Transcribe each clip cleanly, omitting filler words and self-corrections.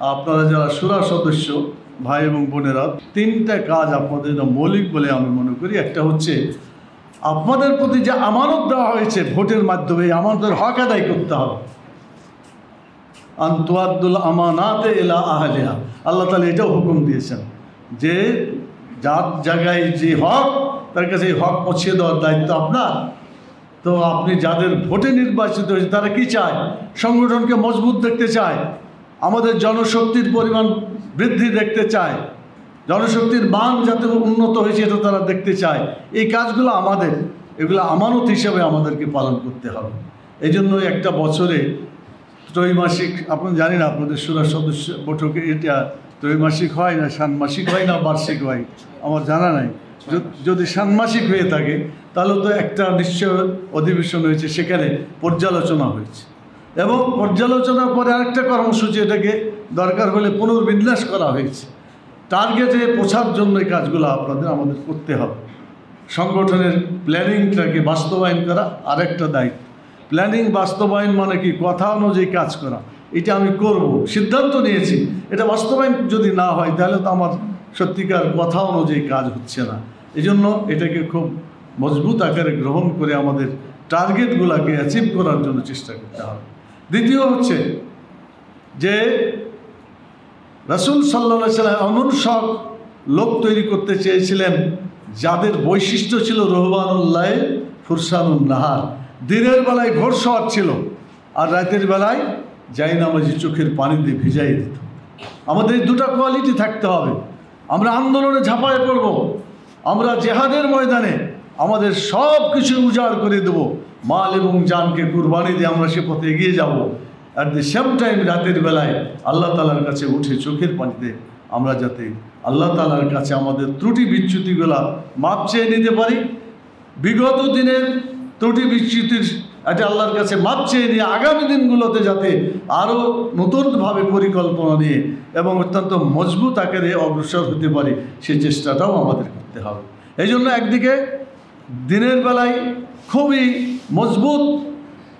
আপনারা যারা শুরা সদস্য ভাই এবং বোনেরা, তিনটা কাজ আপনাদের মৌলিক বলে আমি মনে করি। একটা হচ্ছে আপনাদের প্রতি যে আমানত দেওয়া হয়েছে ভোটের মাধ্যমে, আমাদের হক আদায় করতে হবে। আনতুয়াদ্দুল আমানাতে ইলা আহলিহা, আল্লাহ তাআলা এটাও হুকুম দিয়েছেন যে যার জায়গায় যে হক তার কাছে এই হক পৌঁছে দেওয়ার দায়িত্ব আপনার। তো আপনি যাদের ভোটে নির্বাচিত হয়েছে তারা কি চায়? সংগঠনকে মজবুত দেখতে চায়, আমাদের জনশক্তির পরিমাণ বৃদ্ধি দেখতে চায়, জনশক্তির মান যাতে উন্নত হয়েছে এটা তারা দেখতে চায়। এই কাজগুলো আমাদের, এগুলো আমানত হিসাবে আমাদেরকে পালন করতে হবে। এই জন্য একটা বছরে ত্রৈমাসিক, আপনি জানি না আপনাদের শুরা সদস্য বৈঠকে এটা ত্রৈমাসিক হয় না ষান্মাসিক হয় না বার্ষিক হয়, আমার জানা নাই। যদি ষান্মাসিক হয়ে থাকে তাহলে তো একটা নিশ্চয় অধিবেশন হয়েছে, সেখানে পর্যালোচনা হয়েছে এবং পর্যালোচনার পরে আরেকটা কর্মসূচি এটাকে দরকার হলে পুনর্বিন্যাস করা হয়েছে। টার্গেটে পৌঁছার জন্য এই কাজগুলো আমাদের করতে হবে। সংগঠনের প্ল্যানিংটাকে বাস্তবায়ন করা আরেকটা দায়িত্ব। প্ল্যানিং বাস্তবায়ন মানে কি? কথা অনুযায়ী কাজ করা। এটা আমি করব, সিদ্ধান্ত নিয়েছি, এটা বাস্তবায়ন যদি না হয় তাহলে তো আমার সত্যিকার কথা অনুযায়ী কাজ হচ্ছে না। এই জন্য এটাকে খুব মজবুত আকারে গ্রহণ করে আমাদের টার্গেটগুলোকে অ্যাচিভ করার জন্য চেষ্টা করতে হবে। দ্বিতীয় হচ্ছে যে রাসূল সাল্লাল্লাহু আলাইহি ওয়াসাল্লাম এমন সব লোক তৈরি করতে চেয়েছিলেন যাদের বৈশিষ্ট্য ছিল রহবানুল্লাহ ফুরসানুন নাহার, দিনের বেলায় ঘোরসওয়ার ছিল আর রাতের বেলায় জায়নামাজি চোখের পানি দিয়ে ভিজাই দিত। আমাদের এই দুটো কোয়ালিটি থাকতে হবে। আমরা আন্দোলনে ঝাঁপায় পড়ব, আমরা জেহাদের ময়দানে আমাদের সব কিছু উজাড় করে দেব, মাল এবং জানকে কুরবানি দিয়ে আমরা সে পথে এগিয়ে যাব। অ্যাট দি সেম টাইম রাতের বেলায় আল্লাহ তাআলার কাছে উঠে চোখের পানিতে আমরা যাতে আল্লাহ তাআলার কাছে আমাদের ত্রুটি বিচ্যুতিগুলা মাপ চেয়ে নিতে পারি, বিগত দিনের ত্রুটি বিচ্যুতির এটা আল্লাহর কাছে মাপ চেয়ে নিয়ে আগামী দিনগুলোতে যাতে আরও নতুনভাবে পরিকল্পনা নিয়ে এবং অত্যন্ত মজবুত আকারে অগ্রসর হতে পারি, সেই চেষ্টাটাও আমাদের করতে হবে। এই জন্য একদিকে দিনের বেলায় খুবই মজবুত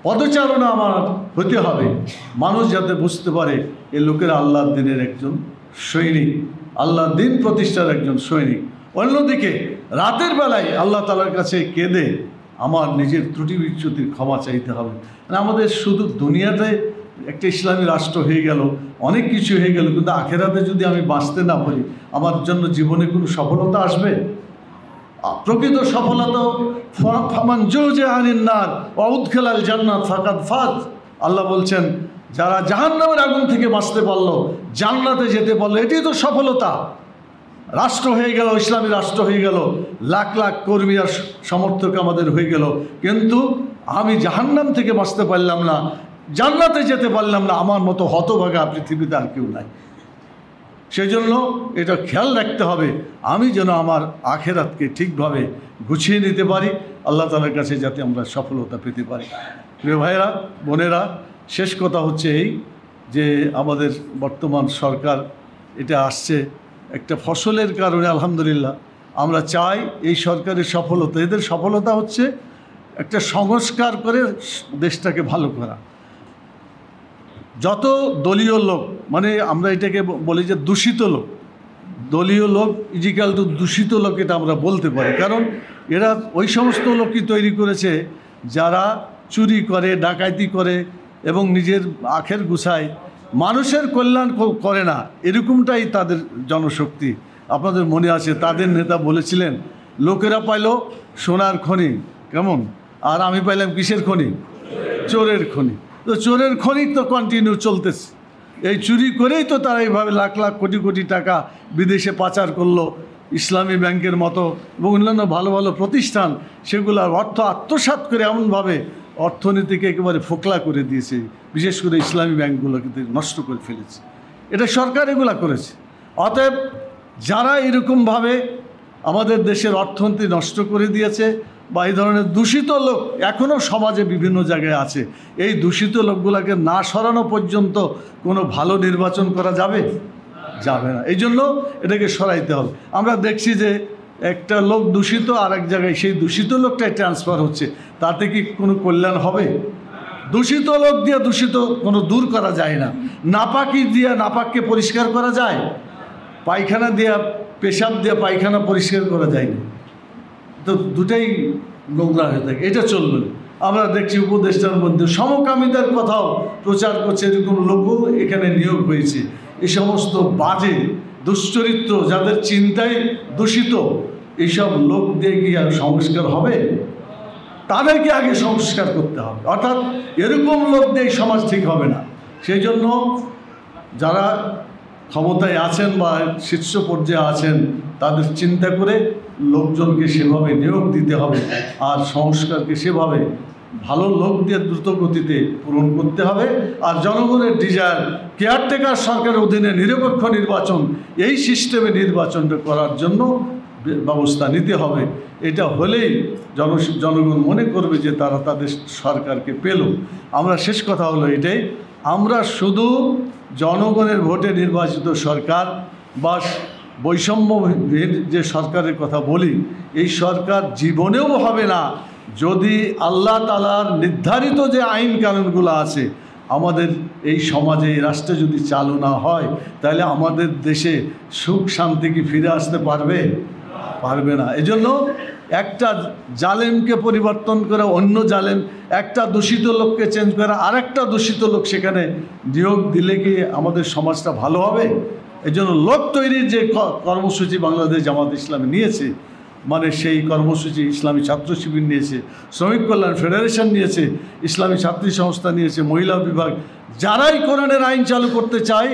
পদচারণা আমার হতে হবে, মানুষ যাতে বুঝতে পারে এই লোকেরা আল্লাহর দিনের একজন সৈনিক, আল্লাহর দিন প্রতিষ্ঠার একজন সৈনিক। অন্যদিকে রাতের বেলায় আল্লাহ তাআলার কাছে কেঁদে আমার নিজের ত্রুটি বিচ্যুতির ক্ষমা চাইতে হবে। আমাদের শুধু দুনিয়াতে একটা ইসলামী রাষ্ট্র হয়ে গেল, অনেক কিছু হয়ে গেল, কিন্তু আখেরাতে যদি আমি বাঁচতে না পারি আমার জন্য জীবনে কোনো সফলতা আসবে? প্রকৃত সফলতা ফামান জুহজিহা আনিন নার ওয়া উদখিলাল জান্নাত ফাকাদ ফাজ। আল্লাহ বলছেন যারা জাহান্নামের আগুন থেকে বাঁচতে পারলো, জান্নাতে যেতে পারলো, এটাই তো সফলতা। রাষ্ট্র হয়ে গেল, ইসলামী রাষ্ট্র হয়ে গেল, লাখ লাখ কর্মী আর সমর্থক আমাদের হয়ে গেল, কিন্তু আমি জাহান্নাম থেকে বাঁচতে পারলাম না, জান্নাতে যেতে পারলাম না, আমার মতো হতভাগা পৃথিবীতে আর কেউ নাই। সেই জন্য এটা খেয়াল রাখতে হবে আমি যেন আমার আখেরাতকে ঠিকভাবে গুছিয়ে নিতে পারি, আল্লাহ তাআলার কাছে যাতে আমরা সফলতা পেতে পারি। প্রিয় ভাইয়েরা বোনেরা, শেষ কথা হচ্ছে এই যে আমাদের বর্তমান সরকার এটা আসছে একটা ফসলের কারণে, আলহামদুলিল্লাহ আমরা চাই এই সরকারের সফলতা, এদের সফলতা হচ্ছে একটা সংস্কার করে দেশটাকে ভালো করা। যত দলীয় লোক, মানে আমরা এটাকে বলি যে দূষিত লোক, দলীয় লোক ইজিক্যাল টু দূষিত লোক, এটা আমরা বলতে পারি, কারণ এরা ওই সমস্ত লোকই তৈরি করেছে যারা চুরি করে, ডাকাতি করে এবং নিজের আখের গুছায়, মানুষের কল্যাণ করে না, এরকমটাই তাদের জনশক্তি। আপনাদের মনে আছে তাদের নেতা বলেছিলেন লোকেরা পাইল সোনার খনি, কেমন, আর আমি পাইলাম কিসের খনি? চোরের খনি। তো চোরের খনি তো কন্টিনিউ চলতেছে, এই চুরি করেই তো তারা এইভাবে লাখ লাখ কোটি কোটি টাকা বিদেশে পাচার করলো। ইসলামী ব্যাংকের মতো এবং অন্যান্য ভালো ভালো প্রতিষ্ঠান সেগুলোর অর্থ আত্মসাৎ করে এমনভাবে অর্থনীতিকে একেবারে ফোকলা করে দিয়েছে, বিশেষ করে ইসলামী ব্যাংকগুলোকে নষ্ট করে ফেলেছে। এটা সরকার এগুলা করেছে। অতএব যারা এরকমভাবে আমাদের দেশের অর্থনীতি নষ্ট করে দিয়েছে বা এই ধরনের দূষিত লোক এখনও সমাজে বিভিন্ন জায়গায় আছে, এই দূষিত লোকগুলোকে না সরানো পর্যন্ত কোনো ভালো নির্বাচন করা যাবে না। এই জন্য এটাকে সরাইতে হবে। আমরা দেখছি যে একটা লোক দূষিত আর এক জায়গায় সেই দূষিত লোকটাই ট্রান্সফার হচ্ছে, তাতে কি কোনো কল্যাণ হবে? দূষিত লোক দিয়ে দূষিত কোনো দূর করা যায় না। নাপাকি দিয়ে নাপাককে পরিষ্কার করা যায়? পায়খানা দিয়ে, পেশাব দিয়ে পায়খানা পরিষ্কার করা যায় না, তো দুটাই নোংরা হয়ে থাকে, এটা চলবে না। আমরা দেখছি উপদেষ্টার মধ্যে সমকামিতার কথাও প্রচার করছে, এরকম লোকও এখানে নিয়োগ হয়েছে। এই সমস্ত বাজে দুশ্চরিত্র, যাদের চিন্তায় দূষিত, এইসব লোক দিয়ে কি আর সংস্কার হবে? তাদেরকে আগে সংস্কার করতে হবে, অর্থাৎ এরকম লোক দিয়ে সমাজ ঠিক হবে না। সেই জন্য যারা ক্ষমতায় আছেন বা শীর্ষ পর্যায়ে আছেন, তাদের চিন্তা করে লোকজনকে সেভাবে নিয়োগ দিতে হবে, আর সংস্কারকে সেভাবে ভালো লোক দিয়ে দ্রুত গতিতে পূরণ করতে হবে। আর জনগণের ডিজায়ার, কেয়ারটেকার সরকারের অধীনে নিরপেক্ষ নির্বাচন, এই সিস্টেমে নির্বাচনটা করার জন্য ব্যবস্থা নিতে হবে। এটা হলেই জনগণ মনে করবে যে তারা তাদের সরকারকে পেল। আমরা শেষ কথা হলো এটাই, আমরা শুধু জনগণের ভোটে নির্বাচিত সরকার বা বৈষম্যহীন যে সরকারের কথা বলি, এই সরকার জীবনেও হবে না যদি আল্লাহ তাআলার নির্ধারিত যে আইন কানুনগুলো আছে আমাদের এই সমাজে, এই রাষ্ট্রে যদি চালু না হয়, তাহলে আমাদের দেশে সুখ শান্তি কি ফিরে আসতে পারবে? পারবে না। এজন্য একটা জালেমকে পরিবর্তন করে অন্য জালেম, একটা দূষিত লোককে চেঞ্জ করে আরেকটা দূষিত লোক সেখানে নিয়োগ দিলে কি আমাদের সমাজটা ভালো হবে? এজন্য লোক তৈরির যে কর্মসূচি বাংলাদেশ জামাত ইসলামী নিয়েছে, মানে সেই কর্মসূচি ইসলামী ছাত্র শিবির নিয়েছে, শ্রমিক কল্যাণ ফেডারেশন নিয়েছে, ইসলামী ছাত্রী সংস্থা নিয়েছে, মহিলা বিভাগ, যারাই কোরআনের আইন চালু করতে চায়,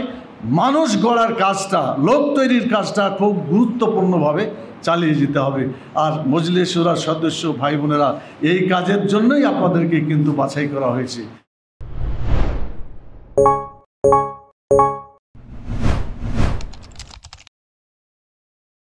মানুষ গড়ার কাজটা, লোক তৈরির কাজটা খুব গুরুত্বপূর্ণভাবে চালিয়ে যেতে হবে। আর মজলিস শুরার সদস্য ভাই বোনেরা, এই কাজের জন্যই আপনাদেরকে কিন্তু বাছাই করা হয়েছে।